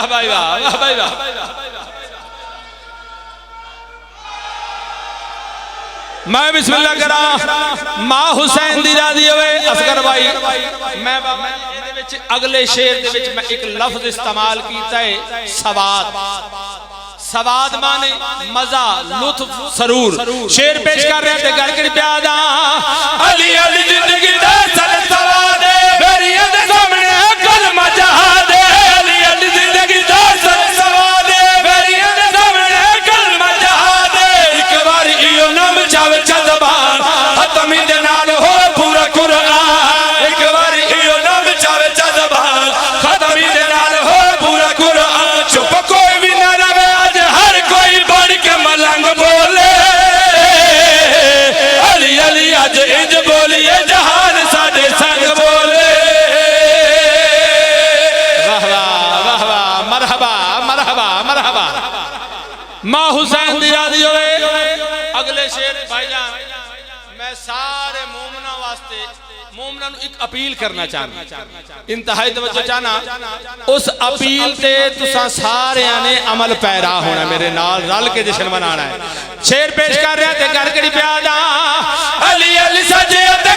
वाह भाई वाह, वाह भाई वाह। मैं बिस्मिल्लाह करा मां हुसैन दी राजी होवे असगर भाई। मैं अगले शेर दे विच मैं एक लफ्ज इस्तेमाल कीता है सवाद। सवाद माने मजा, लुत्फ, सरूर। शेर पेश कर रहे थे घर के प्यादा अली अली जिंदगी दा सल सवाद बेरिया दे सामने कल मजा दे। अली अली जिंदगी दा सल सवाद बेरिया दे सामने कल मजा दे। एक बार इयो नाम चावे चदबान खत्म दे नाल हो पूरा कुरान। एक बार इयो नाम चावे चदबान खत्म दे नाल हो पूरा कुरान। चुप कोई भी ना रहे आज हर कोई बन के मलंग बोले। अली अली आज इंज बोलिए जहान साडे संग बोले। वाह वाह वाह वाह, मरहबा मरहबा मरहबा। मां हुसैन दी राजी होवे। अगले शेर भाईजान मैं सारे मोमना वास्ते मोमना नु एक अपील करना चाहना, इंतहाई तवज्जो चाहना। उस अपील ते तुसा सारे ने अमल पैरा होना, मेरे नाल रल के जश्न मनाना है। शेर पेश कर रहे थे घर कड़ी प्यादा अली अली सजे ते